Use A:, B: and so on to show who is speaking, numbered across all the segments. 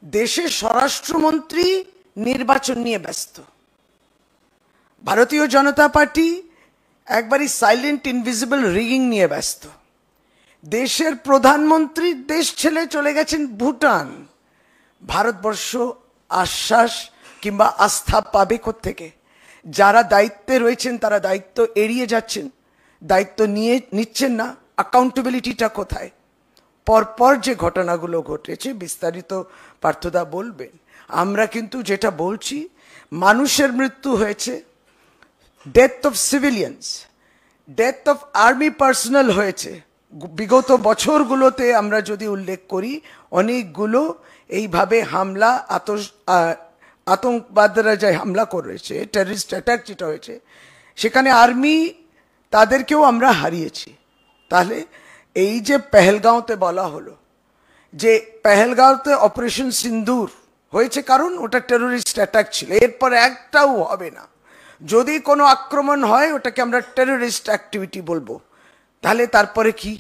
A: দেশের স্বরাষ্ট্রমন্ত্রী নির্বাচন নিয়ে ব্যস্ত, ভারতীয় জনতা পার্টি একবারই সাইলেন্ট ইনভিজিবল রিগিং নিয়ে ব্যস্ত, দেশের প্রধানমন্ত্রী দেশ ছেড়ে চলে গেছেন ভুটান। ভারতবর্ষ আশ্বাস কিংবা আস্থা পাবে কোত্থেকে? যারা দায়িত্বে রয়েছেন তারা দায়িত্ব এড়িয়ে যাচ্ছেন, দায়িত্ব নিচ্ছেন না। অ্যাকাউন্টেবিলিটিটা কোথায়? পরপর যে ঘটনাগুলো ঘটেছে বিস্তারিত পার্থদা বলবেন। আমরা কিন্তু যেটা বলছি, মানুষের মৃত্যু হয়েছে, death of civilians, death of army personal হয়েছে। বিগত বছরগুলোতে আমরা যদি উল্লেখ করি, অনেকগুলো এইভাবে হামলা, আতঙ্কবাদীরা যে হামলা করেছে, টেররিস্ট অ্যাটাক যেটা হয়েছে, সেখানে আর্মি তাদেরকেও আমরা হারিয়েছি। তাহলে এই যে পেহেলগাঁওতে বলা হলো যে পেহেলগাঁওতে অপারেশন সিন্দুর হয়েছে, কারণ ওটা টেররিস্ট অ্যাটাক ছিল, এরপর একটাও হবে না। যদি কোনো আক্রমণ হয় ওটাকে আমরা টেররিস্ট অ্যাক্টিভিটি বলবো, তাহলে তারপরে কি?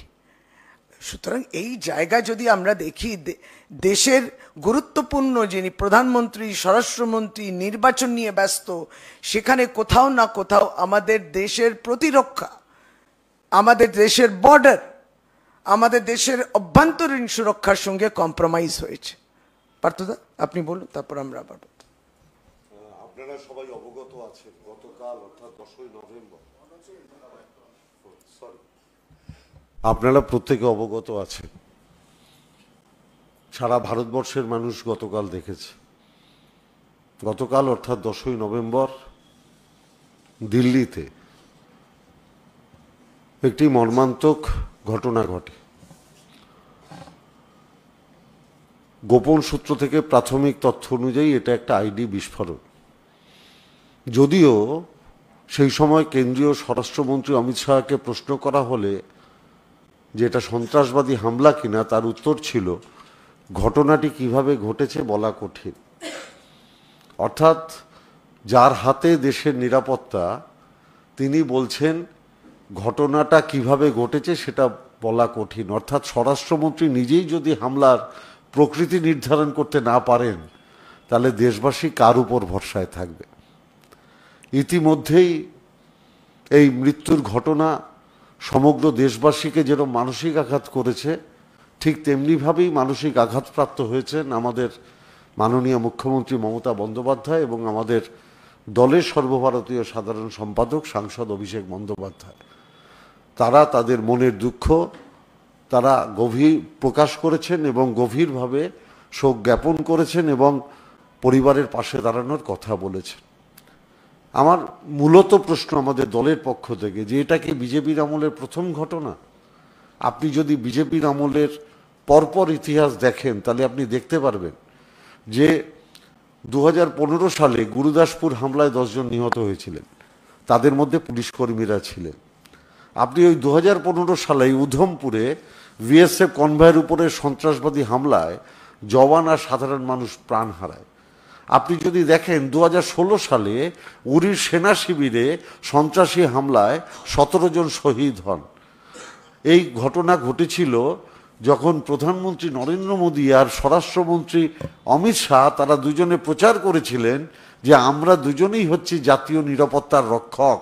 A: সুতরাং এই জায়গা যদি আমরা দেখি, দেশের গুরুত্বপূর্ণ যিনি প্রধানমন্ত্রী, স্বরাষ্ট্রমন্ত্রী নির্বাচন নিয়ে ব্যস্ত, সেখানে কোথাও না কোথাও আমাদের দেশের প্রতিরক্ষা, আমাদের দেশের বর্ডার, আমাদের দেশের অভ্যন্তরীণ সুরক্ষার সঙ্গে কম্প্রোমাইজ হয়েছে। পার্থদা আপনি বলুন, তারপর আমরা আবার বলব।
B: আপনারা সবাই অবগত আছেন, গতকাল অর্থাৎ 10ই নভেম্বর, আপনারা প্রত্যেকে অবগত আছেন, সারা ভারতবর্ষের মানুষ গতকাল দেখেছে। গতকাল অর্থাৎ 10ই নভেম্বর দিল্লিতে একটি মর্মান্তিক ঘটনা ঘটে। গোপন সূত্র থেকে প্রাথমিক তথ্য অনুযায়ী এটা একটা আইডি বিস্ফোরণ। যদিও সেই সময় কেন্দ্রীয় স্বরাষ্ট্রমন্ত্রী অমিত শাহকে প্রশ্ন করা হলে যে এটা সন্ত্রাসবাদী হামলা কিনা, তার উত্তর ছিল ঘটনাটি কিভাবে ঘটেছে বলা কঠিন। অর্থাৎ যার হাতে দেশের নিরাপত্তা, তিনি বলছেন ঘটনাটা কিভাবে ঘটেছে সেটা বলা কঠিন। অর্থাৎ স্বরাষ্ট্রমন্ত্রী নিজেই যদি হামলার প্রকৃতি নির্ধারণ করতে না পারেন, তাহলে দেশবাসী কার উপর ভরসায় থাকবে? ইতিমধ্যেই এই মৃত্যুর ঘটনা সমগ্র দেশবাসীকে যেরকম মানসিক আঘাত করেছে, ঠিক তেমনিভাবেই মানসিক আঘাতপ্রাপ্ত হয়েছেন আমাদের মাননীয় মুখ্যমন্ত্রী মমতা বন্দ্যোপাধ্যায় এবং আমাদের দলের সর্বভারতীয় সাধারণ সম্পাদক সাংসদ অভিষেক বন্দ্যোপাধ্যায়। তারা তাদের মনের দুঃখ তারা গভীর প্রকাশ করেছেন এবং গভীরভাবে শোক জ্ঞাপন করেছেন এবং পরিবারের পাশে দাঁড়ানোর কথা বলেছেন। আমার মূলত প্রশ্ন আমাদের দলের পক্ষ থেকে, যে এটা কি বিজেপির আমলের প্রথম ঘটনা? আপনি যদি বিজেপির আমলের পরপর ইতিহাস দেখেন, তাহলে আপনি দেখতে পারবেন যে 2015 সালে গুরুদাসপুর হামলায় 10 জন নিহত হয়েছিলেন, তাদের মধ্যে পুলিশ কর্মীরা ছিলেন। আপনি ওই 2015 সালে উধমপুরে বিএসএফ কনভয়ের উপরে সন্ত্রাসবাদী হামলায় জওয়ান আর সাধারণ মানুষ প্রাণ হারায়। আপনি যদি দেখেন 2016 সালে উরির সেনা শিবিরে সন্ত্রাসী হামলায় 17 জন শহীদ হন। এই ঘটনা ঘটেছিল যখন প্রধানমন্ত্রী নরেন্দ্র মোদী আর স্বরাষ্ট্রমন্ত্রী অমিত শাহ, তারা দুজনে প্রচার করেছিলেন যে আমরা দুজনেই হচ্ছি জাতীয় নিরাপত্তার রক্ষক।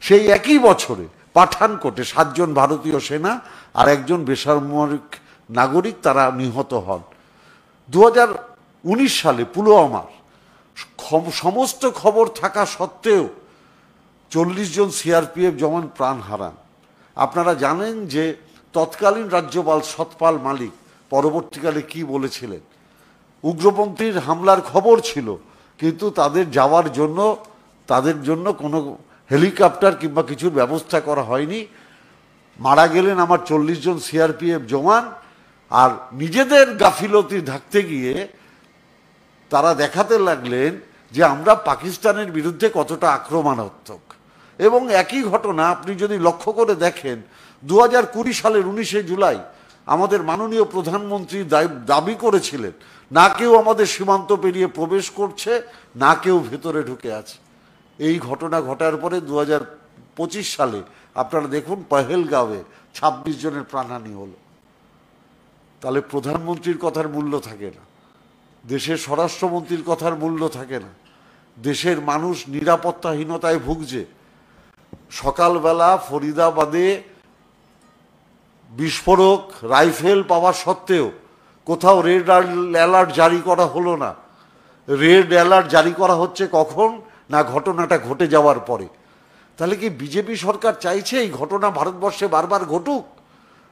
B: সেই একই বছরে পাঠানকোটে 7 জন ভারতীয় সেনা আর 1 জন বেসামরিক নাগরিক তারা নিহত হন। 2019 সালে পুলওয়ামার সমস্ত খবর থাকা সত্ত্বেও 40 জন সিআরপিএফ জওয়ান প্রাণ হারান। আপনারা জানেন যে তৎকালীন রাজ্যপাল সতপাল মালিক পরবর্তীকালে কি বলেছিলেন? উগ্রপন্থীর হামলার খবর ছিল, কিন্তু তাদের জন্য কোনো হেলিকপ্টার কিংবা কিছুর ব্যবস্থা করা হয়নি। মারা গেলেন আমার 40 জন সিআরপিএফ জওয়ান। আর নিজেদের গাফিলতি ঢাকতে গিয়ে তারা দেখাতে লাগলেন যে আমরা পাকিস্তানের বিরুদ্ধে কতটা আক্রমণাত্মক। এবং একই ঘটনা আপনি যদি লক্ষ্য করে দেখেন, 2020 সালের 19শে জুলাই আমাদের মাননীয় প্রধানমন্ত্রী দাবি করেছিলেন না কেউ আমাদের সীমান্ত পেরিয়ে প্রবেশ করছে, না কেউ ভেতরে ঢুকে আছে। এই ঘটনা ঘটার পরে 2025 সালে আপনারা দেখুন পহেলগাঁওয়ে 26 জনের প্রাণহানি হলো। তাহলে প্রধানমন্ত্রীর কথার মূল্য থাকে না। দেশের স্বরাষ্ট্রমন্ত্রীর কথার মূল্য থাকে না। দেশের মানুষ নিরাপত্তাহীনতায় ভুগছে। সকালবেলা ফরিদাবাদে বিস্ফোরক রাইফেল পাওয়া সত্ত্বেও কোথাও রেড অ্যালার্ট জারি করা হলো না। রেড অ্যালার্ট জারি করা হচ্ছে কখন না, ঘটনাটা ঘটে যাওয়ার পরে। তাহলে কি বিজেপি সরকার চাইছে এই ঘটনা ভারতবর্ষে বারবার ঘটুক?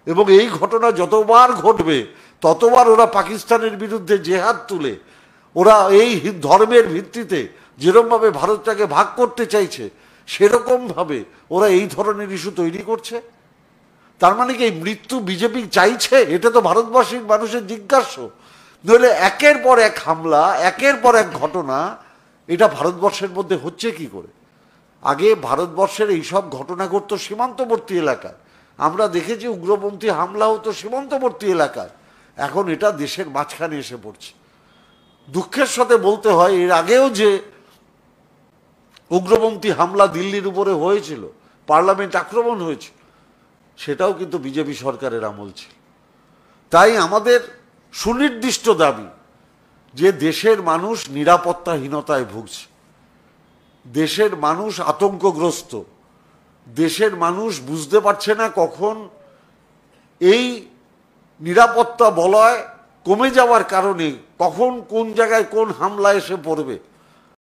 B: এবং এই ঘটনা যতবার ঘটবে ততবার ওরা পাকিস্তানের বিরুদ্ধে জেহাদ তুলে ওরা এই ধর্মের ভিত্তিতে যেরকমভাবে ভারতটাকে ভাগ করতে চাইছে সেরকমভাবে ওরা এই ধরনের ইস্যু তৈরি করছে। তার মানে কি এই মৃত্যু বিজেপি চাইছে? এটা তো ভারতবর্ষের মানুষের জিজ্ঞাস্য। নইলে একের পর এক হামলা, একের পর এক ঘটনা, এটা ভারতবর্ষের মধ্যে হচ্ছে কি করে? আগে ভারতবর্ষের এইসব ঘটনা ঘটতো সীমান্তবর্তী এলাকায়। আমরা দেখেছি উগ্রপন্থী হামলা হতো সীমান্তবর্তী এলাকায়। এখন এটা দেশের মাঝখানে এসে পড়ছে। দুঃখের সাথে বলতে হয়, এর আগেও যে উগ্রপন্থী হামলা দিল্লির উপরে হয়েছিল, পার্লামেন্ট আক্রমণ হয়েছিল, সেটাও কিন্তু বিজেপি সরকারের আমল ছিল। তাই আমাদের সুনির্দিষ্ট দাবি যে দেশের মানুষ নিরাপত্তাহীনতায় ভুগছে, দেশের মানুষ আতঙ্কগ্রস্ত, দেশের মানুষ বুঝতে পারছে না কখন এই নিরাপত্তা বলয় কমে যাওয়ার কারণে কখন কোন জায়গায় কোন হামলা এসে পড়বে।